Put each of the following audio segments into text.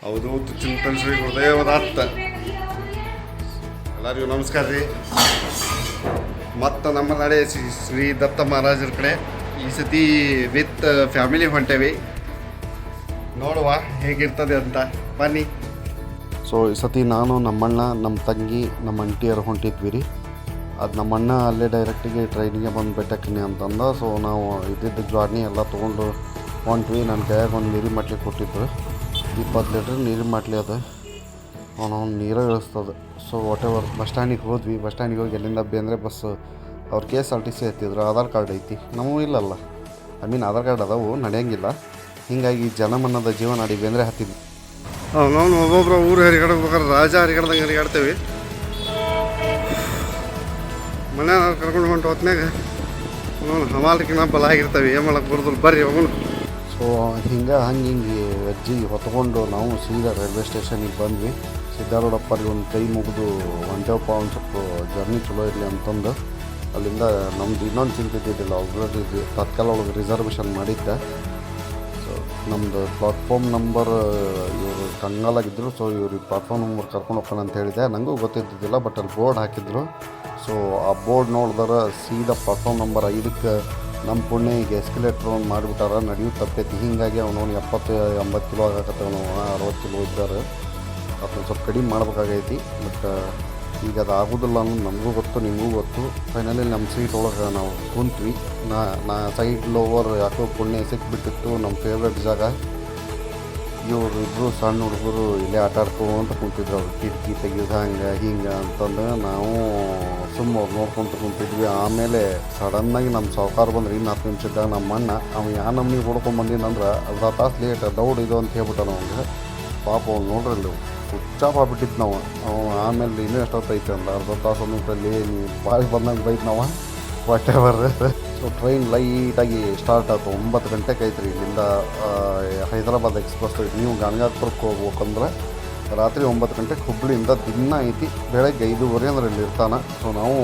ಹೌದು ಚಿಂತನ ಶ್ರೀ ಗುರುದೇವದತ್ತ. ಎಲ್ಲರಿಗೂ ನಮಸ್ಕಾರ ರೀ. ಮತ್ತು ನಮ್ಮ ನಡೆ ಶ್ರೀ ದತ್ತ ಮಹಾರಾಜರ ಕಡೆ ಈ ಸತಿ ವಿತ್ ಫ್ಯಾಮಿಲಿ ಹೊಂಟೇವಿ. ನೋಡುವ ಹೇಗಿರ್ತದೆ ಅಂತ ಬನ್ನಿ. ಸೊ ಈ ಸತಿ ನಾನು ನಮ್ಮಣ್ಣ, ನಮ್ಮ ತಂಗಿ, ನಮ್ಮ ಅಂಟಿಯರು ಹೊಂಟಿದ್ವಿ ರೀ. ಅದು ನಮ್ಮಣ್ಣ ಅಲ್ಲೇ ಡೈರೆಕ್ಟಿಗೆ ಟ್ರೈನಿಗೆ ಬಂದು ಬೆಟ್ಟಕ್ಕನಿ ಅಂತಂದ. ಸೊ ನಾವು ಇದ್ದಿದ್ದು ಜಾರ್ನಿ ಎಲ್ಲ ತೊಗೊಂಡು ಹೊಂಟ್ವಿ. ನನ್ನ ಕೈಯಾಗ ಒಂದು ನೀರಿನ ಮಟ್ಲಿ ಕೊಟ್ಟಿದ್ರು, 20 ಲೀಟ್ರ್ ನೀರಿನ ಮಟ್ಲಿ ಅದು. ಅವನು ನೀರೇ ಇಳಿಸ್ತದೆ. ಸೊ ವಾಟ್ ಎವರ್ ಬಸ್ ಸ್ಟ್ಯಾಂಡಿಗೆ ಹೋದ್ವಿ. ಬಸ್ ಸ್ಟ್ಯಾಂಡಿಗೆ ಹೋಗಿ ಎಲ್ಲಿಂದ ಬೇಂದ್ರೆ ಬಸ್ ಅವ್ರು KSRTC ಎತ್ತಿದ್ರು. ಆಧಾರ್ ಕಾರ್ಡ್ ಐತಿ, ನಮಗೂ ಇಲ್ಲಲ್ಲ. ಆಧಾರ್ ಕಾರ್ಡ್ ಅದಾವು, ನಡೆಯಂಗಿಲ್ಲ. ಹೀಗಾಗಿ ಜನಮನ್ನದ ಜೀವನ ಅಡಿ ಬೇಂದ್ರೆ ಹತ್ತಿದ್ವಿ. ನಾವು ಒಬ್ಬೊಬ್ಬರು ಊರು ಹರಿಗಾಡ್ಬೇಕಾದ್ರೆ ರಾಜ ಹರಿಗಾಡ್ದಂಗೆ ಹರಿಗಾಡ್ತೇವೆ. ಮನೆಯ ಕರ್ಕೊಂಡು ಹೊಂಟು ಹೊತ್ನಾಗ ಹಮಾಲ್ಕಿನ ಬಲ ಆಗಿರ್ತವೆ. ಏನು ಮಾಡಕ್ಕೆ ಬರೋದಿಲ್ಲ, ಬರ್ರಿ ಹೋಗೋಣ. ಸೊ ಹಿಂಗೆ ಅಜ್ಜಿ ಹೊತ್ಕೊಂಡು ನಾವು ಸೀದಾ ರೈಲ್ವೆ ಸ್ಟೇಷನಿಗೆ ಬಂದ್ವಿ. ಸಿದ್ದಾರೂಢಪ್ಪರಿಗೆ ಒಂದು ಕೈ ಮುಗಿದು ಹೊಂಟೇವಪ್ಪ, ಒಂದು ಸ್ವಲ್ಪ ಜರ್ನಿ ಚಲೋ ಇರಲಿ ಅಂತಂದು. ಅಲ್ಲಿಂದ ನಮ್ದು ಇನ್ನೊಂದು ಚಿಂತಿದ್ದಿದ್ದಿಲ್ಲ, ಆಲ್ರೆಡಿ ತತ್ಕಾಲ ಒಳಗೆ ರಿಸರ್ವೇಷನ್ ಮಾಡಿದ್ದೆ. ಸೊ ನಮ್ಮದು ಪ್ಲಾಟ್ಫಾರ್ಮ್ ನಂಬರ್ ಇವರು ಕಂಗಾಲಾಗಿದ್ದರು. ಸೊ ಇವ್ರಿಗೆ ಪ್ಲಾಟ್ಫಾರ್ಮ್ ನಂಬರ್ ಕರ್ಕೊಂಡು ಹೋಗೋಣ ಅಂತ ಹೇಳಿದೆ. ನನಗೂ ಗೊತ್ತಿದ್ದಿದ್ದಿಲ್ಲ, ಬಟ್ ಅಲ್ಲಿ ಬೋರ್ಡ್ ಹಾಕಿದ್ರು. ಸೊ ಆ ಬೋರ್ಡ್ ನೋಡಿದ್ರೆ ಸೀದಾ ಪ್ಲಾಟ್ಫಾರ್ಮ್ ನಂಬರ್ 5ಕ್ಕೆ ನಮ್ಮ ಪುಣ್ಯ ಈಗ ಎಸ್ಕಲೇಟ್ರ್ ಒಂದು ಮಾಡಿಬಿಟ್ಟಾರ, ನಡೆಯು ತಪ್ಪೈತಿ. ಹೀಗಾಗಿ ಅವನು 70-80 ಕಿಲೋ ಆಗತ್ತೆ, ಅವನು 60 ಕಿಲೋ ಇದ್ದಾರೆ. ಅದನ್ನು ಸ್ವಲ್ಪ ಕಡಿಮೆ ಮಾಡ್ಬೇಕಾಗೈತಿ. ಬಟ್ ಈಗ ಅದು ಆಗೋದಿಲ್ಲ ಅನ್ನೋದು ನಮಗೂ ಗೊತ್ತು, ನಿಮಗೂ ಗೊತ್ತು. ಫೈನಲಿ ನಮ್ಮ ಸೀಟ್ ಒಳಗೆ ನಾವು ಕುಂತ್ವಿ. ನಾ ಸೈಡ್ ಲೋವರ್ ಯಾಕೋ ಪುಣ್ಯ ಸಿಕ್ಬಿಟ್ಟಿತ್ತು, ನಮ್ಮ ಫೇವ್ರೇಟ್ ಜಾಗ. ಇವರು ಇಬ್ಬರು ಸಣ್ಣ ಹುಡುಗರು ಇಲ್ಲೇ ಆಟ ಆಡ್ಕೊಂತ ಕುಂತಿದ್ರು. ಅವ್ರು ಕಿಟಕಿ ತೆಗಿಯೋದು ಹಂಗೆ ಹಿಂಗೆ ಅಂತಂದು ನಾವು ಸುಮ್ಮನೆ ಅವ್ರು ನೋಡ್ಕೊತ ಕುಂತಿದ್ವಿ. ಆಮೇಲೆ ಸಡನ್ನಾಗಿ ನಮ್ಮ ಸಾವುಕಾರ ಬಂದ್ರೆ ಇನ್ನು 10 ನಿಮಿಷದಾಗ ನಮ್ಮ ಅಣ್ಣ ಅವ್ನು ಯಾವ ನಮ್ಗೆ ಹೊಡ್ಕೊಂಬಂದಿನಂದ್ರೆ ಅರ್ಧ ತಾಸು ಲೇಟ್ ದೌಡ್ ಇದು ಅಂತ ಹೇಳ್ಬಿಟ್ಟ ನಮಗೆ. ಪಾಪ ಅವ್ನು ನೋಡ್ರಲ್ಲಿ ಹುಚ್ಚಾಪಾಗ್ಬಿಟ್ಟಿತ್ತು ನಾವು. ಆಮೇಲೆ ಇನ್ನೂ ಎಷ್ಟೊತ್ತೈತೆ ಅಂದ್ರೆ ಅರ್ಧ ತಾಸು ಅಂದ್ರಲ್ಲಿ ನೀವು ಬಾಯಿಗೆ ಬಂದಂಗೆ ಬೈತು ನಾವು ವಾಟ್ ಎವರ್. ಸೊ ಟ್ರೈನ್ ಲೈಟಾಗಿ ಸ್ಟಾರ್ಟ್ ಆಯ್ತು. 9 ಗಂಟೆಗೆ ಐತ್ರಿ ಇಲ್ಲಿಂದ ಹೈದರಾಬಾದ್ ಎಕ್ಸ್ಪ್ರೆಸ್. ನೀವು ಗಾಣಗಾಪುರಕ್ಕೆ ಹೋಗ್ಬೇಕಂದ್ರೆ ರಾತ್ರಿ 9 ಗಂಟೆಗೆ ಹುಬ್ಬಳ್ಳಿಯಿಂದ ದಿನ ಐತಿ. ಬೆಳಗ್ಗೆ 5:30 ಅಂದ್ರೆ ಇಲ್ಲಿ ಇರ್ತಾನೆ. ಸೊ ನಾವು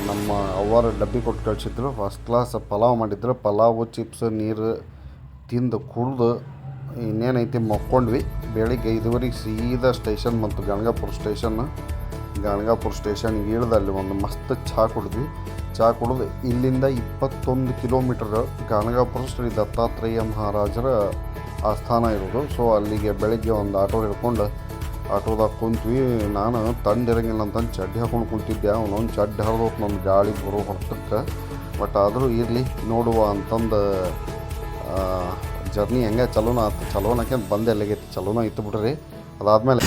ನಮ್ಮ ಅವ್ವಾರು ಡಬ್ಬಿ ಕೊಟ್ಟು ಕಳಿಸಿದ್ರು. ಫಸ್ಟ್ ಕ್ಲಾಸ್ ಪಲಾವ್ ಮಾಡಿದ್ರು. ಪಲಾವು, ಚಿಪ್ಸ್, ನೀರು ತಿಂದು ಕುಡಿದು ಇನ್ನೇನೈತಿ ಮಕ್ಕೊಂಡ್ವಿ. ಬೆಳಿಗ್ಗೆ 5:30 ಸೀದಾ ಸ್ಟೇಷನ್ ಬಂತು, ಗಾಣಗಾಪುರ ಸ್ಟೇಷನ್ ಇಳಿದು ಅಲ್ಲಿ ಒಂದು ಮಸ್ತ್ ಚಹಾ ಕುಡಿದ್ವಿ. ಚಹಾ ಕುಡಿದು ಇಲ್ಲಿಂದ 21 ಕಿಲೋಮೀಟರ್ ಗಾಣಗಾಪುರ ಶ್ರೀ ದತ್ತಾತ್ರೇಯ ಮಹಾರಾಜರ ಆಸ್ಥಾನ ಇರೋದು. ಸೊ ಅಲ್ಲಿಗೆ ಬೆಳಗ್ಗೆ ಒಂದು ಆಟೋ ಹಿಡ್ಕೊಂಡು ಆಟೋದಾಗ ಕುಂತ್ವಿ. ನಾನು ತಂಡಿರಂಗಿಲ್ಲ ಅಂತಂದು ಚಡ್ಡಿ ಹಾಕೊಂಡು ಕುಂತಿದ್ದೆ. ಅವನೊಂದು ಚಡ್ಡಿ ಹರಿದೋತು ನನ್ನ ಗಾಳಿ ಬರೋ ಹೊರತಕ್ಕೆ. ಬಟ್ ಆದರೂ ಇರಲಿ ನೋಡುವ ಅಂತಂದು ಜರ್ನಿ ಹೆಂಗೆ ಚಲೋನ ಆಯ್ತು. ಚಲೋನಕ್ಕೆ ಬಂದೆ ಅಲ್ಲಿಗೈತಿ, ಚಲೋನ ಇತ್ತು ಬಿಡ್ರಿ. ಅದಾದಮೇಲೆ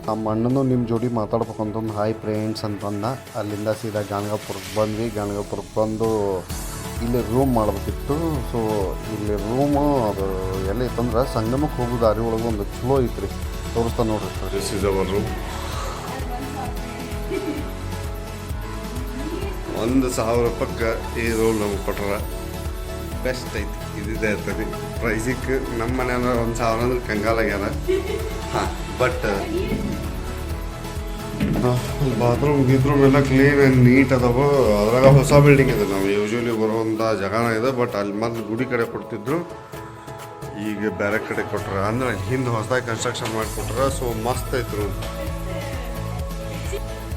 ನಮ್ಮ ಅಣ್ಣನೂ ನಿಮ್ಮ ಜೋಡಿ ಮಾತಾಡ್ಬೇಕು ಅಂತಂದು ಹಾಯ್ ಫ್ರೆಂಡ್ಸ್ ಅಂತಂದ. ಅಲ್ಲಿಂದ ಸೀದಾ ಗಾಣಗಾಪುರಕ್ಕೆ ಬಂದ್ವಿ. ಗಾಣಗಾಪುರಕ್ಕೆ ಬಂದು ಇಲ್ಲಿ ರೂಮ್ ಮಾಡಬೇಕಿತ್ತು. ಸೊ ಇಲ್ಲಿ ರೂಮು ಅದು ಎಲ್ಲ ಇತ್ತಂದ್ರೆ ಸಂಗಮಕ್ಕೆ ಹೋಗೋ ದಾರಿ ಒಳಗೆ ಒಂದು ಚಲೋ ಐತ್ರಿ, ತೋರಿಸ್ತಾ ನೋಡ್ರಿ. This is our room. 1,000 ರೂಪಾಯಿಗೆ ಈ ರೂಮ್ ನಮಗೆ ಕೊಟ್ಟಾರ. ಬೆಸ್ಟ್ ಐತಿ, ಇದಿದೆ ಇರ್ತದೆ ಪ್ರೈಸಿಗೆ. ನಮ್ಮ ಮನೆಯವ್ರ 1,000 ಅಂದ್ರೆ ಕಂಗಾಲಾಗ್ಯಾರ. ಹಾಂ, ಬಟ್ ಬಾತ್ರೂಮ್ ಗೀತ್ರೂಮ್ ಎಲ್ಲ ಕ್ಲೀನ್ ಆ್ಯಂಡ್ ನೀಟ್ ಅದಾವ. ಅದ್ರಾಗ ಹೊಸ ಬಿಲ್ಡಿಂಗ್ ಇದೆ, ನಾವು ಯೂಶ್ವಲಿ ಬರುವಂಥ ಜಾಗನ ಇದೆ. ಬಟ್ ಅಲ್ಲಿ ಮೊದಲು ಗುಡಿ ಕಡೆ ಕೊಡ್ತಿದ್ರು, ಈಗ ಬೇರೆ ಕಡೆ ಕೊಟ್ರ. ಅಂದ್ರೆ ಹಿಂದೆ ಹೊಸದಾಗಿ ಕನ್ಸ್ಟ್ರಕ್ಷನ್ ಮಾಡಿಕೊಟ್ರ. ಸೊ ಮಸ್ತ್ ಐತೆ ರೂಮ್.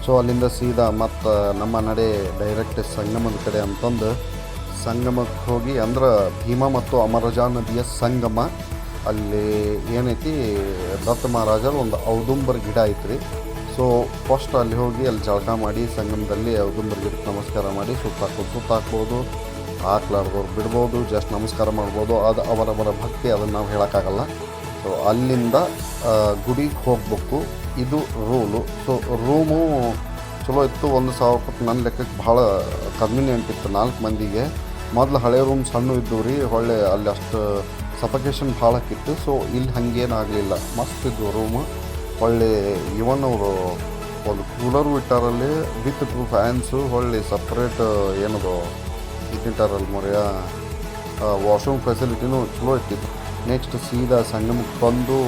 ಸೊ ಅಲ್ಲಿಂದ ಸೀದಾ ಮತ್ತು ನಮ್ಮ ನಡೆ ಡೈರೆಕ್ಟ್ ಸಂಗಮದ ಕಡೆ ಅಂತಂದು ಸಂಗಮಕ್ಕೆ ಹೋಗಿ, ಅಂದ್ರೆ ಭೀಮಾ ಮತ್ತು ಅಮರಜಾ ನದಿಯ ಸಂಗಮ. ಅಲ್ಲಿ ಏನೈತಿ, ದತ್ತ ಮಹಾರಾಜರು ಒಂದು ಔದುಂಬರ ಗಿಡ ಐತ್ರಿ. ಸೊ ಫಸ್ಟ್ ಅಲ್ಲಿ ಹೋಗಿ ಅಲ್ಲಿ ಜಳಕ ಮಾಡಿ ಸಂಗಮದಲ್ಲಿ ಔದುಂಬರ ಗಿಡಕ್ಕೆ ನಮಸ್ಕಾರ ಮಾಡಿ ಸುತ್ತಾಕ್ಬೋದು. ಹಾಕ್ಲಾರ್ದವ್ರು ಬಿಡ್ಬೋದು, ಜಸ್ಟ್ ನಮಸ್ಕಾರ ಮಾಡ್ಬೋದು. ಅದು ಅವರವರ ಭಕ್ತಿ, ಅದನ್ನು ನಾವು ಹೇಳೋಕ್ಕಾಗಲ್ಲ. ಸೊ ಅಲ್ಲಿಂದ ಗುಡಿಗೆ ಹೋಗ್ಬೇಕು, ಇದು ರೂಲು. ಸೊ ರೂಮು ಚಲೋ ಇತ್ತು. 1,000 ರೂಪಾಯಿ ನನ್ನ ಲೆಕ್ಕಕ್ಕೆ ಭಾಳ ಕನ್ವೀನಿಯೆಂಟ್ ಇತ್ತು 4 ಮಂದಿಗೆ. ಮೊದಲು ಹಳೆ ರೂಮ್ ಸಣ್ಣ ಇದ್ದವು ರೀ, ಹೊಳ್ಳೆ ಅಲ್ಲಿ ಅಷ್ಟು ಸಫಕೇಶನ್ ಭಾಳ ಆಕಿತ್ತು. ಸೊ ಇಲ್ಲಿ ಹಾಗೇನಾಗಲಿಲ್ಲ, ಮಸ್ತ್ ಇದ್ದು ರೂಮು. ಹೊಳ್ಳೆ ಇವನ್ ಅವರು ಒಂದು ಕೂಲರು ಇಟ್ಟಾರಲ್ಲಿ ವಿತ್ 2 ಫ್ಯಾನ್ಸು. ಹೊಳ್ಳಿ ಸಪ್ರೇಟ್ ಏನದು ಇಟ್ಟಿಟ್ಟಾರಲ್ಲಿ ಮೊರೆಯ ವಾಶ್ರೂಮ್ ಫೆಸಿಲಿಟಿನೂ ಚಲೋ ಇಟ್ಟಿದ್ದು. ನೆಕ್ಸ್ಟ್ ಸೀದಾ ಸಂಗಮಕ್ಕೆ ಬಂದು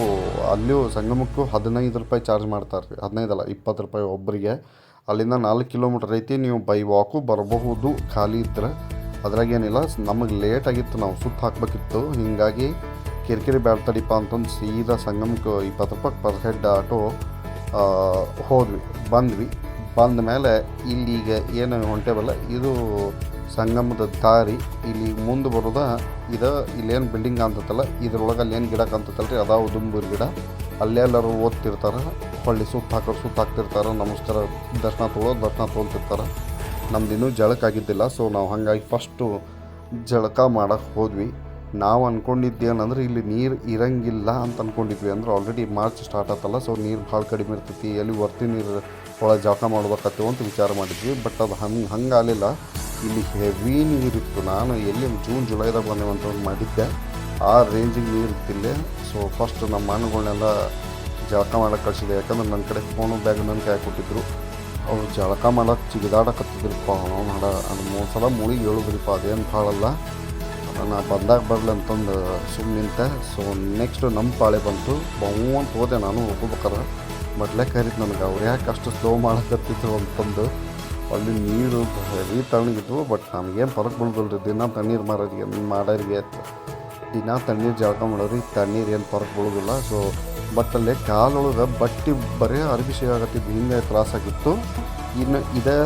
ಅಲ್ಲಿಯೂ ಸಂಗಮಕ್ಕೂ 15 ರೂಪಾಯಿ ಚಾರ್ಜ್ ಮಾಡ್ತಾರೆ ರೀ. 15 ಅಲ್ಲ, 20 ರೂಪಾಯಿ ಒಬ್ಬರಿಗೆ. ಅಲ್ಲಿಂದ 4 ಕಿಲೋಮೀಟರ್ ಐತಿ. ನೀವು ಬೈ ವಾಕು ಬರಬಹುದು ಖಾಲಿ ಇದ್ದರೆ. ಅದ್ರಾಗೇನಿಲ್ಲ, ನಮಗೆ ಲೇಟ್ ಆಗಿತ್ತು, ನಾವು ಸುತ್ತ ಹಾಕ್ಬೇಕಿತ್ತು. ಹೀಗಾಗಿ ಕಿರಿಕಿರಿ ಬ್ಯಾಡ ತಡಿಪ ಅಂತಂದು ಸೀದಾ ಸಂಗಮಕ್ಕೆ 20 ರೂಪಾಯಿ ಪರ್ ಹೆಡ್ ಆಟೋ ಹೋದ್ವಿ, ಬಂದ ಮೇಲೆ ಇಲ್ಲಿಗ ಏನು ಹೊಂಟೇವಲ್ಲ ಇದು ಸಂಗಮದ ದಾರಿ. ಇಲ್ಲಿ ಮುಂದೆ ಬರೋದ ಇಲ್ಲೇನು ಬಿಲ್ಡಿಂಗ್ ಅಂತತ್ತಲ್ಲ, ಇದ್ರೊಳಗೆ ಅಲ್ಲೇನು ಗಿಡ ಕಾಣ್ತತ್ತಲ್ಲ ರೀ, ಅದಾವ ದುಂಬೂರು ಗಿಡ. ಅಲ್ಲೆಲ್ಲರೂ ಓದ್ತಿರ್ತಾರೆ, ಹೊಳ್ಳಿ ಸುತ್ತ ಹಾಕ್ತಿರ್ತಾರೆ, ನಮಸ್ಕಾರ ದರ್ಶನ ತೊಗೊಳ್ತಿರ್ತಾರೆ. ನಮ್ದು ಇನ್ನೂ ಜಳಕ್ಕಾಗಿದ್ದಿಲ್ಲ, ಸೊ ನಾವು ಹಾಗಾಗಿ ಫಸ್ಟು ಜಳಕ ಮಾಡೋಕ್ಕೆ ಹೋದ್ವಿ. ನಾವು ಅಂದ್ಕೊಂಡಿದ್ದೇನಂದ್ರೆ ಇಲ್ಲಿ ನೀರು ಇರಂಗಿಲ್ಲ ಅಂತ ಅಂದ್ಕೊಂಡಿದ್ವಿ. ಅಂದ್ರೆ ಆಲ್ರೆಡಿ ಮಾರ್ಚ್ ಸ್ಟಾರ್ಟ್ ಆತಲ್ಲ, ಸೊ ನೀರು ಭಾಳ ಕಡಿಮೆ ಇರ್ತೈತಿ, ಎಲ್ಲಿ ವರ್ತಿ ನೀರು ಒಳಗೆ ಜಳಕ ಮಾಡ್ಬೇಕತ್ತೇವೆ ಅಂತ ವಿಚಾರ ಮಾಡಿದ್ವಿ. ಬಟ್ ಅದು ಹಂಗಾಗಲಿಲ್ಲ, ಇಲ್ಲಿ ಹೆವಿ ನೀರಿತ್ತು. ನಾನು ಎಲ್ಲಿ ಜೂನ್ ಜುಲೈದಾಗ ಬಂದೇವಂತ ಮಾಡಿದ್ದೆ, ಆ ರೇಂಜಿಗೆ ನೀರು ಇತ್ತಿಲ್ಲೇ. ಸೊ ಫಸ್ಟ್ ನಮ್ಮ ಮಣ್ಣುಗಳನ್ನೆಲ್ಲ ಜಳಕ ಮಾಡೋಕ್ಕೆ ಕಳಿಸಿದೆ, ಯಾಕಂದ್ರೆ ನನ್ನ ಕಡೆ ಫೋನು ಬ್ಯಾಗ್ ನನ್ನ ಕೈ ಕೊಟ್ಟಿದ್ರು. ಅವ್ರು ಜಳಕ ಮಾಡೋಕ್ಕೆ ಜಿಗಿದಾಡಕತ್ತಿದ್ರಪ್ಪ, ನಾವು ಅದು 3 ಸಲ ಮುಳಿಗೆ ಹೇಳುದ್ರಿಪ್ಪ, ಅದೇನು ಭಾಳಲ್ಲ. ನಾ ಬಂದಾಗ ಬರಲಿ ಅಂತಂದು ಸುಮ್ಮನೆ ನಿಂತೆ. ಸೊ ನೆಕ್ಸ್ಟು ನಮ್ಮ ಪಾಳೆ ಬಂತು, ಬಹು ಅಂತ ಹೋದೆ ನಾನು ಹೋಗ್ಬೇಕಾರೆ. ಮೊದಲೇ ಕರೀತು ನನಗೆ, ಅವ್ರು ಯಾಕೆ ಅಷ್ಟು ಸ್ಲೋ ಮಾಡಕತ್ತಿದ್ರು ಅಂತಂದು. ಅಲ್ಲಿ ನೀರು ಹೆವಿ ತಣ್ಣಗಿದ್ವು, ಬಟ್ ನಮಗೇನು ಫರಕ್ ಬೀಳ್ದಲ್ರಿ. ದಿನ ತಣ್ಣೀರು ಮಾಡೋರಿಗೆ ದಿನ ತಣ್ಣೀರು ಜಳಕ ಮಾಡೋರಿಗೆ ತಣ್ಣೀರು ಏನು ಫರಕ್ ಬೀಳೋದಿಲ್ಲ. ಸೊ ಬಟ್ ಅಲ್ಲೇ ಕಾಲೊಳಗೆ ಬಟ್ಟೆ ಬರೀ ಅರ್ಬಿ ಸಿಗಾಕತ್ತಿದ್ದು, ಹಿಂಗೆ ತ್ರಾಸಾಗಿತ್ತು. ಇನ್ನು ಇದೇ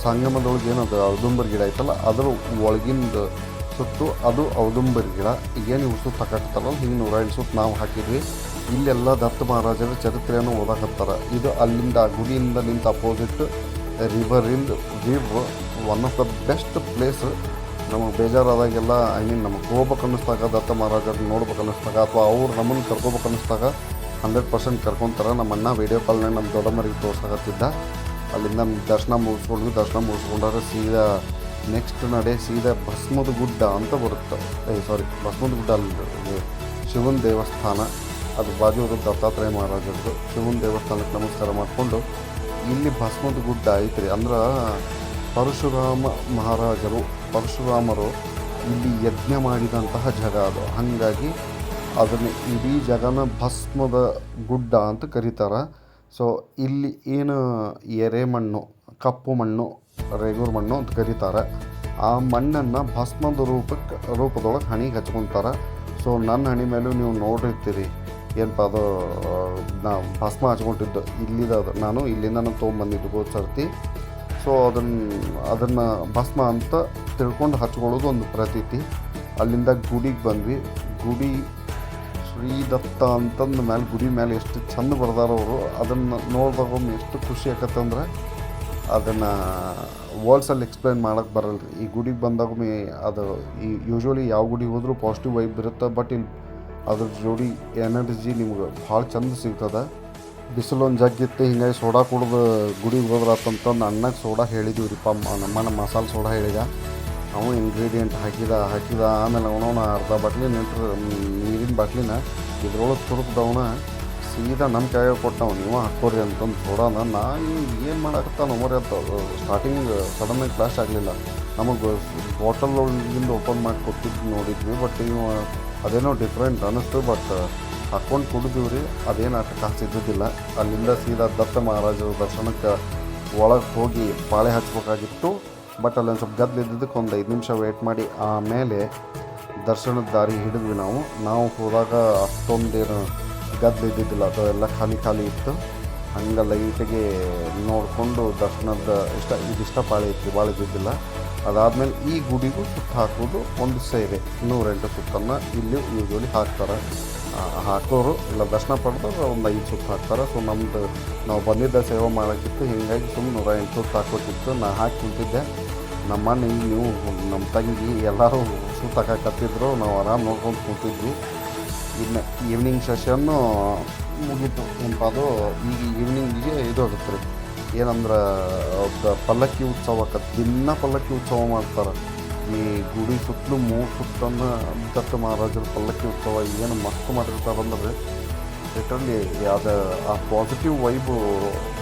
ಸಂಗಮದೊಳಗೆ ಏನದು ಔದುಂಬರ್ ಗಿಡ ಐತಲ್ಲ, ಅದ್ರ ಒಳಗಿಂದ ಸುತ್ತು ಅದು ಔದುಂಬರಿ ಗಿಡ. ಈಗೇನು ಇವು ಸುತ್ತು ಹಾಕಾಕತ್ತಲ್ಲ, ಹಿಂಗೆ 108 ಸುತ್ತು ನಾವು ಹಾಕಿದ್ವಿ. ಇಲ್ಲೆಲ್ಲ ದತ್ತ ಮಹಾರಾಜರ ಚರಿತ್ರೆಯನ್ನು ಓದಾಕತ್ತಾರೆ. ಇದು ಅಲ್ಲಿಂದ ಆ ಗುಡಿಯಿಂದ ನಿಂತ ಅಪೋಸಿಟ್ ರಿವರಿಂದ one of the best place. ನಮಗೆ ಬೇಜಾರಾದಾಗೆಲ್ಲ ನಮಗೆ ಹೋಗ್ಬೇಕು ಅನ್ನಿಸ್ದಾಗ, ದತ್ತ ಮಹಾರಾಜರು ನೋಡ್ಬೇಕು ಅನ್ನಿಸ್ದಾಗ, ಅಥವಾ ಅವ್ರು ನಮ್ಮನ್ನು ಕರ್ಕೋಬೇಕು ಅನ್ನಿಸ್ದಾಗ 100% ಕರ್ಕೊತಾರೆ. ನಮ್ಮ ಅಣ್ಣ ವೀಡಿಯೋ ಕಾಲ್ನಾಗ ನಮ್ಮ ದೊಡ್ಡಮ್ಮರಿಗೆ ತೋರ್ಸಾಕತ್ತಿದ್ದ. ಅಲ್ಲಿಂದ ದರ್ಶನ ಮುಗಿಸ್ಕೊಂಡ್ರೆ ಸೀದಾ ನೆಕ್ಸ್ಟ್ ಸೀದಾ ಭಸ್ಮದ ಗುಡ್ಡ ಅಂತ ಬರುತ್ತೆ. ಭಸ್ಮದ ಗುಡ್ಡ ಅಲ್ಲಿ ಶಿವನ ದೇವಸ್ಥಾನ, ಅದು ಬಾಜು ದತ್ತಾತ್ರೇಯ ಮಹಾರಾಜರದು. ಶಿವನ ದೇವಸ್ಥಾನಕ್ಕೆ ನಮಸ್ಕಾರ ಮಾಡಿಕೊಂಡು ಇಲ್ಲಿ ಭಸ್ಮದ ಗುಡ್ಡ ಐತ್ರಿ. ಅಂದ್ರೆ ಪರಶುರಾಮರು ಇಲ್ಲಿ ಯಜ್ಞ ಮಾಡಿದಂತಹ ಜಾಗ ಅದು. ಹಾಗಾಗಿ ಅದನ್ನು ಇಡೀ ಜಾಗನ ಭಸ್ಮದ ಗುಡ್ಡ ಅಂತ ಕರೀತಾರೆ. ಸೊ ಇಲ್ಲಿ ಏನು ಎರೆಮಣ್ಣು, ಕಪ್ಪು ಮಣ್ಣು, ರೇಗೂರು ಮಣ್ಣು ಅಂತ ಕರೀತಾರೆ. ಆ ಮಣ್ಣನ್ನು ಭಸ್ಮದ ರೂಪದೊಳಗೆ ಹಣಿಗೆ ಹಚ್ಕೊತಾರೆ. ಸೊ ನನ್ನ ಹಣಿ ಮೇಲೂ ನೀವು ನೋಡಿರ್ತೀರಿ, ಏನಪ್ಪ ಅದು ನಾ ಭಸ್ಮ ಹಚ್ಕೊಂಡಿದ್ದು ಅದು ನಾನು ಇಲ್ಲಿಂದ ತೊಗೊಂಬಂದಿದ್ದು ಹೋದ ಸರ್ತಿ. ಸೊ ಅದನ್ನು ಭಸ್ಮ ಅಂತ ತಿಳ್ಕೊಂಡು ಹಚ್ಕೊಳ್ಳೋದು ಒಂದು ಪ್ರತೀತಿ. ಅಲ್ಲಿಂದ ಗುಡಿಗೆ ಬಂದ್ವಿ. ಗುಡಿ ಶ್ರೀದತ್ತ ಅಂತಂದು ಮೇಲೆ ಗುಡಿ ಮೇಲೆ ಎಷ್ಟು ಚಂದ ಬರ್ದಾರವರು. ಅದನ್ನು ನೋಡಿದಾಗ ಎಷ್ಟು ಖುಷಿ ಆಕತ್ತಂದ್ರೆ ಅದನ್ನು ವರ್ಡ್ಸಲ್ಲಿ ಎಕ್ಸ್ಪ್ಲೈನ್ ಮಾಡೋಕ್ಕೆ ಬರಲ್ಲ ರೀ. ಈ ಗುಡಿಗೆ ಬಂದಾಗ ಅದು ಯೂಶ್ವಲಿ ಯಾವ ಗುಡಿಗೆ ಹೋದರೂ ಪಾಸಿಟಿವ್ ವೈಬ್ ಇರುತ್ತೆ. ಬಟ್ ಇಲ್ಲಿ ಅದ್ರ ಜೋಡಿ ಎನರ್ಜಿ ನಿಮ್ಗೆ ಭಾಳ ಚಂದ ಸಿಗ್ತದೆ. ಬಿಸಿಲೊಂದು ಜಗ್ಗಿತ್ತು, ಹಿಂಗಾಗಿ ಸೋಡಾ ಕುಡ್ದು ಗುಡಿಗೆ ಹೋದ್ರಾತಂತಂದು ಅಣ್ಣಗೆ ಸೋಡಾ ಹೇಳಿದ್ವಿ ರೀಪ್ಪ. ನಮ್ಮ ಮಸಾಲೆ ಸೋಡಾ ಹೇಳಿದ, ಅವು ಇಂಗ್ರೀಡಿಯೆಂಟ್ ಹಾಕಿದ. ಆಮೇಲೆ ಅವನವನ ಅರ್ಧ ಬಾಟ್ಲಿ ನೀರಿನ ಬಾಟ್ಲಿನ ಇದ್ರೊಳಗೆ ತುರುಕ್ದವನ ಸೀದಾ ನಮ್ಮ ಕೈಯಾಗ ಕೊಟ್ಟವು, ನೀವು ಹಾಕೋರಿ ಅಂತಂದು ಸೋಡಾನ. ಏನು ಮಾಡಾಕತ್ತಾನ ಮರಿ ಅಂತ ಸ್ಟಾರ್ಟಿಂಗ್ ಸಡನ್ನಾಗಿ ಫ್ಲಾಶ್ ಆಗಲಿಲ್ಲ. ನಮಗೆ ಬಾಟಲ್ ಒಳಗಿಂದ ಓಪನ್ ಮಾಡಿ ಕೊಟ್ಟಿದ್ದು ನೋಡಿದ್ವಿ. ಬಟ್ ನೀವು ಅದೇನೋ ಡಿಫ್ರೆಂಟ್ ಅನ್ನಿಸ್ತು. ಬಟ್ ಹಾಕ್ಕೊಂಡು ಕುಡಿದೀವಿ ರೀ, ಅದೇನು ಅಷ್ಟು ಕಾಸು ಇದ್ದಿದ್ದಿಲ್ಲ. ಅಲ್ಲಿಂದ ಸೀದಾ ದತ್ತ ಮಹಾರಾಜರ ದರ್ಶನಕ್ಕೆ ಒಳಗೆ ಹೋಗಿ ಪಾಳೆ ಹಚ್ಬೇಕಾಗಿತ್ತು. ಬಟ್ ಅಲ್ಲೊಂದು ಸ್ವಲ್ಪ ಗದ್ದಲು ಇದ್ದಿದ್ದಕ್ಕೆ ಒಂದು 5 ನಿಮಿಷ ವೆಯ್ಟ್ ಮಾಡಿ ಆಮೇಲೆ ದರ್ಶನದ ದಾರಿ ಹಿಡಿದ್ವಿ. ನಾವು ಹೋದಾಗ ಅಷ್ಟೊಂದೇನು ಗದ್ದಲು ಇದ್ದಿದ್ದಿಲ್ಲ, ಅದು ಎಲ್ಲ ಖಾಲಿ ಇತ್ತು. ಹಂಗೆ ಲೈಟಿಗೆ ನೋಡಿಕೊಂಡು ದರ್ಶನದ ಇದಿಷ್ಟ ಪಾಳೆ ಇತ್ತು, ಭಾಳ ಇದ್ದಿದ್ದಿಲ್ಲ. ಅದಾದಮೇಲೆ ಈ ಗುಡಿಗೂ ಸುತ್ತ ಹಾಕೋದು ಒಂದು ಸೇವೆ 108 ಸುತ್ತನ್ನು ಇಲ್ಲಿ ಯೂಶ್ವಲಿ ಹಾಕೋರು ಇಲ್ಲ ದರ್ಶನ ಪಡೆದವ್ರು ಒಂದು 5 ಸುತ್ತ ಹಾಕ್ತಾರೆ. ಸೊ ನಾವು ಬಂದಿದ್ದ ಸೇವೆ ಮಾಡೋಕ್ಕಿತ್ತು, ಹೀಗಾಗಿ ಸುಮ್ಮನೆ 108 ಸುತ್ತ ಹಾಕೋಕ್ಕಿತ್ತು. ನಾ ಹಾಕಿ ಕುಂತಿದ್ದೆ. ನಮ್ಮ ನೀವು ನಮ್ಮ ತಂಗಿ ಎಲ್ಲರೂ ಸುತ್ತ ಹಾಕತ್ತಿದ್ರು, ನಾವು ಆರಾಮ್ ನೋಡ್ಕೊಂಡು ಕೂತಿದ್ವಿ. ಇನ್ನು ಈವ್ನಿಂಗ್ ಸೆಷನ್ನು ಮುಗೀತು. ಏನಪ್ಪ ಅದು ಈಗ ಈವ್ನಿಂಗಿಗೆ ಇದು ಆಗುತ್ತೆ ರೀ, ಏನಂದ್ರೆ ಪಲ್ಲಕ್ಕಿ ಉತ್ಸವ ದಿನ ಪಲ್ಲಕ್ಕಿ ಉತ್ಸವ ಮಾಡ್ತಾರೆ. ಈ ಗುಡಿ ಸುತ್ತಲೂ 3 ಸುತ್ತನ್ನು ದತ್ತ ಮಹಾರಾಜರ ಪಲ್ಲಕ್ಕಿ ಉತ್ಸವ ಏನು ಮಸ್ತ್ ಮಾಡಿರ್ತಾರೆ. ಅಂದ್ರೆ ಲಿಟ್ರಲಿ ಅದು ಆ ಪಾಸಿಟಿವ್ ವೈಬು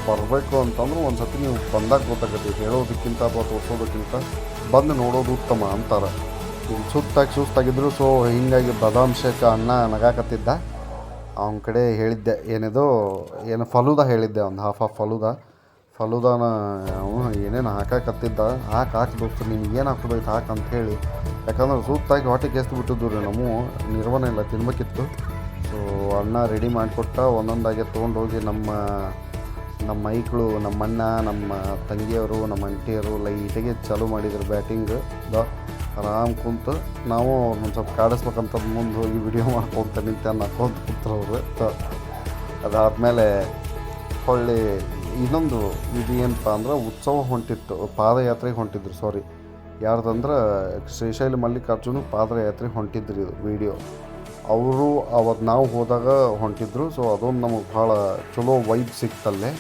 ಬರಬೇಕು ಅಂತಂದ್ರೆ ಒಂದು ಸತಿ ನೀವು ಬಂದಾಗ ಗೊತ್ತಾಗುತ್ತೆ. ಹೇಳೋದಕ್ಕಿಂತ ಅಥವಾ ತೋರಿಸೋದಕ್ಕಿಂತ ಬಂದು ನೋಡೋದು ಉತ್ತಮ ಅಂತಾರೆ. ಈಗ ಸುಸ್ತಾಗಿದ್ರು. ಸೊ ಹೀಗಾಗಿ ಬಾದಾಮ್ ಶೇಖ ಅಣ್ಣ ನಗಾಕತ್ತಿದ್ದ. ಅವನ ಕಡೆ ಹೇಳಿದ್ದೆ, ಏನು ಫಲೂದ ಹೇಳಿದ್ದೆ, ಒಂದು ಹಾಫ್ ಫಲೂದ ಫಲೂದಾನ ಅವನು ಏನೇನು ಹಾಕಕತ್ತಿದ್ದ ಹಾಕಿ ದೋಸ್ತು ನಿನಗೇನು ಹಾಕೋದೈತೆ ಹಾಕಿ ಅಂಥೇಳಿ, ಯಾಕಂದ್ರೆ ಸೂತ್ತಾಗಿ ಹೊಟ್ಟೆಗೆ ಎಸ್ದು ಬಿಟ್ಟಿದ್ದು ರೀ ನಮ್ಮ ನಿರ್ವಹಣೆ ಇಲ್ಲ ತಿನ್ಬೇಕಿತ್ತು. ಸೊ ಅಣ್ಣ ರೆಡಿ ಮಾಡಿಕೊಟ್ಟ ಒಂದೊಂದಾಗೆ ತೊಗೊಂಡೋಗಿ ನಮ್ಮ ಮೈಕ್ಳು, ನಮ್ಮ ಅಣ್ಣ, ನಮ್ಮ ತಂಗಿಯವರು, ನಮ್ಮ ಅಂಟಿಯರು ಲೈಟಿಗೆ ಚಾಲೂ ಮಾಡಿದ್ರು ಬ್ಯಾಟಿಂಗ್. ಆರಾಮ್ ಕುಂತು ನಾವು ಒಂದು ಸ್ವಲ್ಪ ಕಾಡಿಸ್ಬೇಕಂತ ಮುಂದೆ ಹೋಗಿ ವಿಡಿಯೋ ಮಾಡ್ಕೊತ ನಿಂತೆ ಹಾಕೊಂತ ಕೂತ್ರವ್ರು. ಅದಾದಮೇಲೆ ಹೊಳ್ಳಿ ಇನ್ನೊಂದು ಇದು ಏನಪ್ಪ ಅಂದ್ರೆ ಉತ್ಸವ ಹೊಂಟಿತ್ತು, ಪಾದಯಾತ್ರೆಗೆ ಹೊಂಟಿದ್ರು. ಸಾರಿ, ಯಾರ್ದಂದ್ರೆ ಶ್ರೀಶೈಲ ಮಲ್ಲಿಕಾರ್ಜುನ ಪಾದಯಾತ್ರೆಗೆ ಹೊಂಟಿದ್ರು. ಇದು ವೀಡಿಯೋ ಅವರು ಅವತ್ತು ನಾವು ಹೋದಾಗ ಹೊಂಟಿದ್ರು. ಸೊ ಅದೊಂದು ನಮಗೆ ಭಾಳ ಚಲೋ ವೈಬ್ ಸಿಕ್ತಲ್ಲೇ.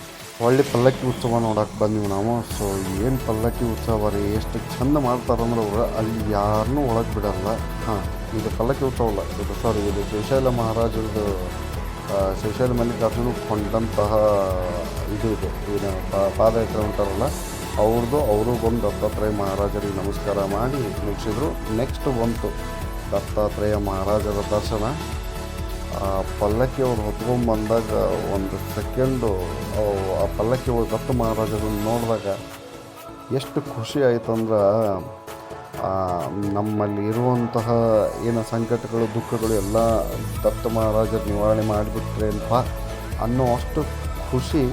ಒಳ್ಳೆ ಪಲ್ಲಕ್ಕಿ ಉತ್ಸವ ನೋಡೋಕೆ ಬಂದೀವಿ ನಾವು. ಸೊ ಏನು ಪಲ್ಲಕ್ಕಿ ಉತ್ಸವ ರೀ, ಎಷ್ಟು ಚಂದ ಮಾಡ್ತಾರಂದ್ರೆ ಅವರು ಅಲ್ಲಿ ಯಾರನ್ನೂ ಒಳಗೆ ಬಿಡಲ್ಲ. ಹಾಂ, ಇದು ಪಲ್ಲಕ್ಕಿ ಉತ್ಸವ ಅಲ್ಲ, ಇದು ಶ್ರೀಶೈಲ ಮಹಾರಾಜರದು, ಶ್ರೀಶೈಲ ಮಲ್ಲಿಕಾರ್ಜುನ ಕೊಂಡಂತಹ ಇದು ಏನು ಪಾದಯಾತ್ರೆ ಅಂತಾರಲ್ಲ ಅವ್ರದ್ದು. ಅವರು ಬಂದು ದತ್ತಾತ್ರೇಯ ಮಹಾರಾಜರಿಗೆ ನಮಸ್ಕಾರ ಮಾಡಿ ಮುಗಿಸಿದ್ರು. ನೆಕ್ಸ್ಟ್ ಬಂತು ದತ್ತಾತ್ರೇಯ ಮಹಾರಾಜರ ದರ್ಶನ. ಪಲ್ಲಕ್ಕಿ ಅವ್ರು ಹೊತ್ಕೊಂಡ್ಬಂದಾಗ ಒಂದು ಸೆಕೆಂಡು ಆ ಪಲ್ಲಕ್ಕಿ ಅವ್ರು ದತ್ತ ಮಹಾರಾಜರನ್ನು ನೋಡಿದಾಗ ಎಷ್ಟು ಖುಷಿ ಆಯ್ತಂದ್ರೆ, ನಮ್ಮಲ್ಲಿ ಇರುವಂತಹ ಏನು ಸಂಕಟಗಳು, ದುಃಖಗಳು ಎಲ್ಲ ದತ್ತ ಮಹಾರಾಜರು ನಿವಾರಣೆ ಮಾಡಿಬಿಟ್ರೇನಪ್ಪ ಅನ್ನೋ ಅಷ್ಟು ಖುಷಿ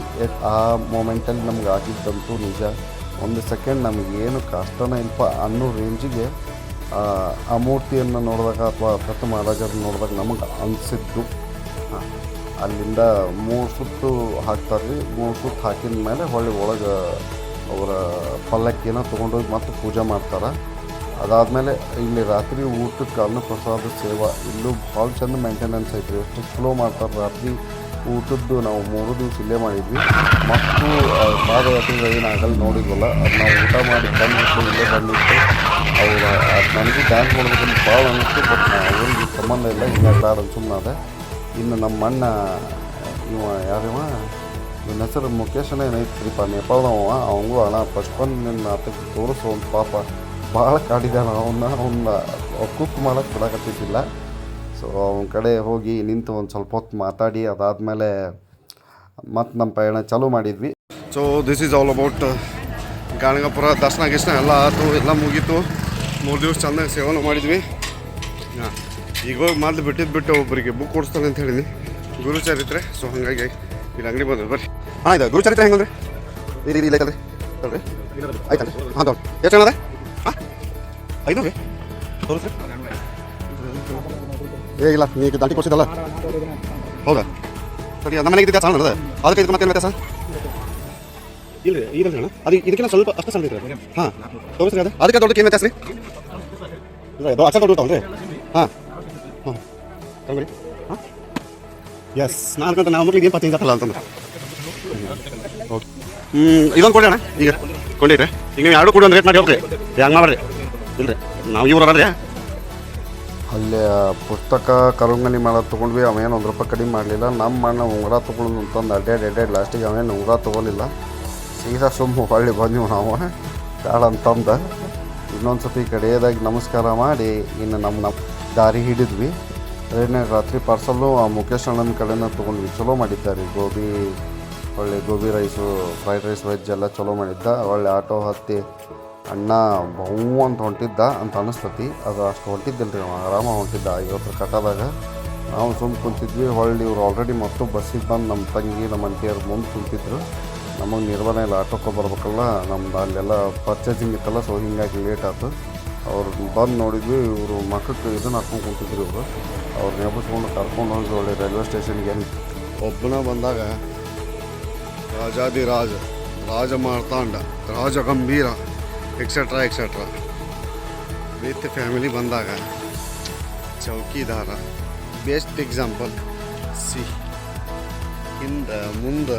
ಆ ಮೂಮೆಂಟಲ್ಲಿ ನಮ್ಗೆ ಆಗಿದ್ದಂತೂ ನಿಜ. ಒಂದು ಸೆಕೆಂಡ್ ನಮಗೇನು ಕಷ್ಟನೇ ಇಲ್ಪ ಅನ್ನೋ ರೇಂಜಿಗೆ ಆ ಮೂರ್ತಿಯನ್ನು ನೋಡಿದಾಗ ಅಥವಾ ದತ್ತ ಮಹಾರಾಜರನ್ನ ನೋಡಿದಾಗ ನಮಗೆ ಅನಿಸಿದ್ದು. ಅಲ್ಲಿಂದ 3 ಸುತ್ತು ಹಾಕ್ತಾರೆ ರೀ. 3 ಸುತ್ತು ಹಾಕಿದ ಮೇಲೆ ಒಳಗೆ ಅವರ ಪಲ್ಲಕ್ಕಿನ ತೊಗೊಂಡೋಗಿ ಮತ್ತೆ ಪೂಜೆ ಮಾಡ್ತಾರೆ. ಅದಾದಮೇಲೆ ಇಲ್ಲಿ ರಾತ್ರಿ ಊಟಕ್ಕೆ ಅನ್ನಪ್ರಸಾದ ಸೇವಾ ಇಲ್ಲೂ ಭಾಳ ಚಂದ ಮೇಂಟೆನೆನ್ಸ್ ಐತ್ರಿ. ಎಷ್ಟು ಸ್ಲೋ ಮಾಡ್ತಾರೆ ರಾತ್ರಿ ಊಟದ್ದು. ನಾವು 3 ದಿವಸ ಇಲ್ಲೇ ಮಾಡಿದ್ವಿ. ಮತ್ತು ಪಾದಯಾತ್ರೆ ಏನಾಗಲ್ಲ ನೋಡಿದ್ವಲ್ಲ, ಅದು ನಾವು ಊಟ ಮಾಡಿ ಬಂದುಬಿಟ್ಟು ಇಲ್ಲೇ ಬಂದಿತ್ತು. ಅವ್ರು ನನಗೂ ಡ್ಯಾನ್ಸ್ ಮಾಡ್ಬೇಕಂತ ಭಾಳ ಅನ್ನಿಸ್ತು. ಬಟ್ ಅವ್ರಿಗೆ ಸಂಬಂಧ ಇಲ್ಲ, ಹಿಂಗಾಗಿ ಬ್ಯಾಡ ಅಂತ ಸುಮ್ಮನಾದೆ. ಇನ್ನು ನಮ್ಮ ಅಣ್ಣ ಯಾರಿವ ನನ್ನ ಹೆಸರು ಮುಖೇಶನೇ ಏನೈತ್ರಿಪ್ಪ, ನೇಪಾಳದವ. ಅವಂಗೂ ಅಣ್ಣ ಫಸ್ಟ್ ಬಂದು ನಿನ್ನ ಆತಕ್ಕೆ ತೋರಿಸು ಒಂದು ಪಾಪ ಭಾಳ ಕಾಡಿದಾನ. ಅವನ್ನ ಕುಕ್ ಮಾಡೋಕ್ಕೆ ಬಿಡಕತ್ತಿದ್ದಿಲ್ಲ. ಸೊ ಅವನ ಕಡೆ ಹೋಗಿ ನಿಂತು ಒಂದು ಸ್ವಲ್ಪ ಹೊತ್ತು ಮಾತಾಡಿ ಅದಾದಮೇಲೆ ಮತ್ತು ನಮ್ಮ ಪಯಣ ಚಾಲೂ ಮಾಡಿದ್ವಿ. So this is all about Ganagapur. ದರ್ಶನ ಗಿರ್ಶನ ಎಲ್ಲ ಆಯ್ತು, ಎಲ್ಲ ಮುಗೀತು. 3 ದಿವಸ ಚೆನ್ನಾಗಿ ಸೇವನೆ ಮಾಡಿದ್ವಿ. ಹಾಂ, ಈಗ ಹೋಗಿ ಮೊದಲು ಬಿಟ್ಟು ಒಬ್ಬರಿಗೆ ಬುಕ್ ಕೊಡಿಸ್ತಾನೆ ಅಂತ ಹೇಳಿದ್ವಿ, ಗುರುಚರಿತ್ರೆ. ಸೊ ಹಾಗಾಗಿ ಇಲ್ಲಿ ಅಂಗಡಿ ಬಂದ್ರಿ ಬರ್ರಿ. ಹಾಂ, ಇದು ಗುರುಚರಿತ್ರೆ ಹೆಂಗಂದ್ರೆ ಇಲ್ಲ ಐತಲ್ರಿ ಅಲ್ರಿ ಆಯ್ತಲ್ರಿ. ಹಾಂ ತಗೊಳ್ಳಿ. ಎಷ್ಟು ಅದ? ಹಾಂ 5 ರೀ ತೋರಿಸ್ರಿ. ಇಲ್ಲ ನೀವು ದಾಟಿ ಕೊಡ್ಸಿದ್ದಲ್ಲ, ಹೌದಾ? ಸರಿ, ನಮ್ಮ ಮನೆಗೆ ಸಾಲ ನಡೆದ ಅದಕ್ಕೆ ಇದಕ್ಕೆ ಮತ್ತೆ ವ್ಯತ್ಯಾಸ ಇಲ್ಲ ರೀ. ಇಲ್ಲ ಅಣ್ಣ, ಅದು ಇದಕ್ಕಿಂತ ಸ್ವಲ್ಪ ಅಷ್ಟು ಸಣ್ಣ ಐತೆ. ಹಾಂ ತೋರಿಸ್ರಿ. ಅದು ಅದಕ್ಕೆ ದೊಡ್ಡಕ್ಕೆ ಏನು ವ್ಯತ್ಯಾಸ ರೀ? ಇಲ್ಲ ಇದು ಅಚ್ಚ ದೊಡ್ಡ ತಗೊಂಡ್ರಿ. ಹಾಂ ಹಾಂ ತಗೊಂಡ್ರಿ. ಹಾಂ ಎಸ್, ನಾನು ಅನ್ಕೊಂತ ನಾವು ಮಕ್ಳಿಗೆ ಏನು ಪತ್ತೆ ಅಂತಲ್ಲ ಅಂತಂದ್ರೆ ಓಕೆ. ಇದೊಂದು ಕೊಡಿ ಅಣ್ಣ. ಈಗ ಕೊಂಡಿರಿ ಈಗ ನೀವು 2 ಕೊಡಿ ಒಂದು ರೇಟ್ ಮಾಡಿ ಹೋಗ್ರಿ. ಹಂಗೆ ಮಾಡ್ರಿ. ಇಲ್ಲರಿ ನಾವು ಇವ್ರು ಅದ್ರಿ. ಅಲ್ಲೇ ಪುಸ್ತಕ ಕರುಂಗನಿ ಮಾಡೋದು ತೊಗೊಂಡ್ವಿ. ಅವೇನು 1 ರೂಪಾಯಿ ಕಡಿಮೆ ಮಾಡಲಿಲ್ಲ. ನಮ್ಮ ಅಣ್ಣ ಉಂಗುರ ತೊಗೊಂಡು ಅಂತಂದು ಅಡ್ಡಾಡಿ ಲಾಸ್ಟಿಗೆ ಅವೇನು ಉಂಗುರ ತೊಗೊಲಿಲ್ಲ. ಸೀದಾ ಹೊಳ್ಳಿ ಬಂದೀವಿ ನಾವು ಬೇಡ ಅಂತಂದು. ಇನ್ನೊಂದು ಸತಿ ಕಡೆಯದಾಗಿ ನಮಸ್ಕಾರ ಮಾಡಿ ಇನ್ನು ನಮ್ಮ ದಾರಿ ಹಿಡಿದ್ವಿ. ಟ್ರೈನಾಗ ರಾತ್ರಿ ಪಾರ್ಸಲ್ಲು ಆ ಮುಖೇಶ್ ಅಣ್ಣನ ಕಡೆನ ತೊಗೊಂಡ್ವಿ. ಚಲೋ ಮಾಡಿದ್ದಾರೆ. Gobi rice, fried rice, veg ಎಲ್ಲ ಚಲೋ ಮಾಡಿದ್ದ. ಒಳ್ಳೆ ಆಟೋ ಹತ್ತಿ ಅಣ್ಣ ಬಹು ಅಂತ ಹೊಂಟಿದ್ದ ಅಂತ ಅನ್ನಿಸ್ತತಿ. ಅದು ಅಷ್ಟು ಹೊಂಟಿದ್ದಿಲ್ಲ ರೀ, ಆರಾಮ ಹೊಂಟಿದ್ದ. 50 ಕಟ್ಟದಾಗ ನಾವು ಸುಮ್ಮನೆ ಕುಂತಿದ್ವಿ. ಇವ್ರು ಆಲ್ರೆಡಿ ಮತ್ತು ಬಸ್ಸಿಗೆ ಬಂದು ನಮ್ಮ ತಂಗಿ, ನಮ್ಮ ಅಂಟಿಯರು ಮುಂದೆ ಕುಂತಿದ್ರು. ನಮಗೆ ನಿರ್ವಹಣೆ ಇಲ್ಲ, ಆಟೋಕ್ಕೆ ಬರ್ಬೇಕಲ್ಲ. ನಮ್ದು ಅಲ್ಲೆಲ್ಲ ಪರ್ಚೇಸಿಂಗ್ ಇತ್ತಲ್ಲ. ಸೊ ಹೀಗಾಗಿ ಲೇಟ್ ಆಯ್ತು. ಅವ್ರು ಬಂದು ನೋಡಿದ್ವಿ. ಇವರು ಮಕ್ಕಕ್ಕೆ ಇದನ್ನು ಹಾಕ್ಕೊಂಡು ಕುಂತಿದ್ರು. ಅವ್ರು ನೆಬಸ್ಕೊಂಡು ಕರ್ಕೊಂಡು ಹೋಗಿ ಒಳ್ಳೆ ರೈಲ್ವೆ ಸ್ಟೇಷನ್ಗೆ ಒಬ್ಬನ ಬಂದಾಗ ರಾಜಾದಿರಾಜ, ರಾಜ ಮಾರ್ತಾಂಡ, ರಾಜ ಗಂಭೀರ ಎಕ್ಸೆಟ್ರಾ ವಿತ್ ಫ್ಯಾಮಿಲಿ ಬಂದಾಗ ಚೌಕಿದಾರ ಬೆಸ್ಟ್ ಎಕ್ಸಾಂಪಲ್. ಹಿಂದೆ ಮುಂದೆ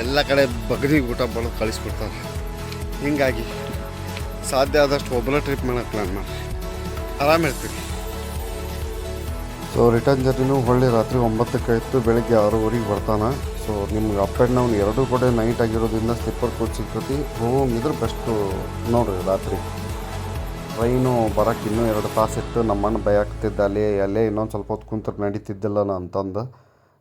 ಎಲ್ಲ ಕಡೆ ಬಗ್ನಿಗೆ ಊಟ ಬರೋದು ಕಳಿಸ್ಬಿಡ್ತಾರೆ. ಹೀಗಾಗಿ ಸಾಧ್ಯ ಆದಷ್ಟು ಒಬ್ಬರ ಟ್ರಿಪ್ ಮಾಡೋಕ್ಕೆ ಪ್ಲ್ಯಾನ್ ಮಾಡಿ ಆರಾಮಿರ್ತೀವಿ. ಸೊ ರಿಟರ್ನ್ ಜರ್ನಿನೂ ಹೊಳ್ಳಿ ರಾತ್ರಿ 9ಕ್ಕೆ ಆಯಿತು. ಬೆಳಗ್ಗೆ 6:30 ಬರ್ತಾನೆ. ಸೊ ನಿಮ್ಗೆ ಅಪ್ ಆ್ಯಂಡ್ ಡೌನ್ 2 ಕಡೆ ನೈಟ್ ಆಗಿರೋದ್ರಿಂದ ಸ್ಲಿಪ್ಪರ್ ಕೋಚ್ ಸಿಗ್ತೈತಿ. ಹೋಗಿದ್ರೆ ಬೆಸ್ಟು ನೋಡಿರಿ. ರಾತ್ರಿ ಟ್ರೈನು ಬರೋಕ್ಕೆ ಇನ್ನೂ 2 ತಾಸು ಇತ್ತು. ನಮ್ಮಣ್ಣ ಭಯ ಆಗ್ತಿದ್ದ, ಅಲ್ಲೇ ಇನ್ನೊಂದು ಸ್ವಲ್ಪ ಹೊತ್ತು ಕುಂತ್ರೆ ನಡೀತಿದ್ದಿಲ್ಲ ಅಂತಂದು.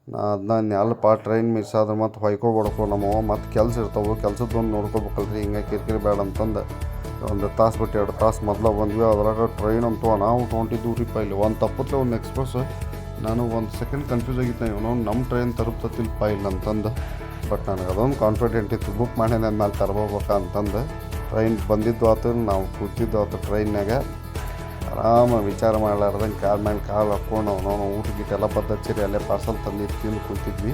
ಅದನ್ನ ಅಲ್ಪ ಟ್ರೈನ್ ಮಿಸ್ ಆದ್ರೆ ಮತ್ತು ಹೊಯ್ಕೊಬಿಡ್ಕೊ ನಮ್ಮವ ಮತ್ತು ಕೆಲಸ ಇರ್ತಾವೆ ಕೆಲಸದೊಂದು ನೋಡ್ಕೋಬೇಕಲ್ರಿ. ಹಿಂಗೆ ಕಿರಿಕಿರಿ ಬೇಡ ಅಂತಂದು ಒಂದು ತಾಸು ಬಿಟ್ಟು 2 ತಾಸು ಮೊದಲು ಬಂದ್ವಿ. ಅದ್ರಾಗ ಟ್ರೈನ್ ಅಂತೂ ನಾವು ತೊಗೊಂಡಿದ್ದೀವಿ ರೀ. ಇಲ್ಲಿ ಒಂದು ತಪ್ಪತ್ತೆ ಒಂದು ಎಕ್ಸ್ಪ್ರೆಸ್. ನಾನು ಒಂದು ಸೆಕೆಂಡ್ ಕನ್ಫ್ಯೂಸ್ ಆಗಿತ್ತು, ಇವನು ನಮ್ಮ ಟ್ರೈನ್ ತಲುಪ್ತಿಲ್ಪ ಇಲ್ಲ ಅಂತಂದು. ಬಟ್ ನನಗೆ ಅದೊಂದು ಕಾನ್ಫಿಡೆಂಟ್ ಇತ್ತು, ಬುಕ್ ಮಾಡೇನೆ ಅಂದ್ಮೇಲೆ ತರ್ಬೋಬೇಕ ಅಂತಂದು. ಟ್ರೈನ್ ಬಂದಿದ್ದು ಆತು, ನಾವು ಕೂತಿದ್ದು ಆತು ಟ್ರೈನ್ನಾಗ. ಆರಾಮ ವಿಚಾರ ಮಾಡಲಾರ್ದಂಗೆ ಕಾಲ ಮೇಲೆ ಕಾಲು ಹಾಕ್ಕೊಂಡು ನಾವು ಊಟ ಗೀಟ ಎಲ್ಲ ಬದ್ದಚ್ಚಿರಿ ಅಲ್ಲೇ ಪಾರ್ಸಲ್ ತಂದಿದ್ದು ತಿಂದು ಕೂತಿದ್ವಿ.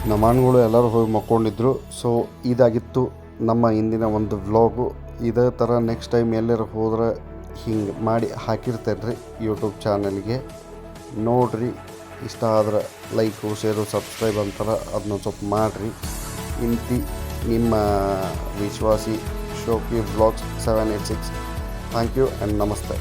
ನಮ್ಮ ಹಣ್ಣುಗಳು ಎಲ್ಲರೂ ಹೋಗಿ ಮಕ್ಕೊಂಡಿದ್ರು. ಸೊ ಇದಾಗಿತ್ತು ನಮ್ಮ ಇಂದಿನ ಒಂದು ವ್ಲಾಗು. ಇದೇ ಥರ ನೆಕ್ಸ್ಟ್ ಟೈಮ್ ಎಲ್ಲರೂ ಹೋದ್ರೆ ಹಿಂಗೆ ಮಾಡಿ ಹಾಕಿರ್ತೇನೆ ರೀ ಯೂಟ್ಯೂಬ್ ಚಾನಲ್ಗೆ. ನೋಡಿರಿ, ಇಷ್ಟ ಆದ್ರೆ ಲೈಕು ಶೇರು ಸಬ್ಸ್ಕ್ರೈಬ್ ಅಂತಾರೆ, ಅದನ್ನ ಸ್ವಲ್ಪ ಮಾಡಿರಿ. ಇಂತಿ ನಿಮ್ಮ ವಿಶ್ವಾಸಿ ಶೋಕಿ ವ್ಲಾಗ್ಸ್ 786. ಥ್ಯಾಂಕ್ ಯು ಆ್ಯಂಡ್ ನಮಸ್ತೆ.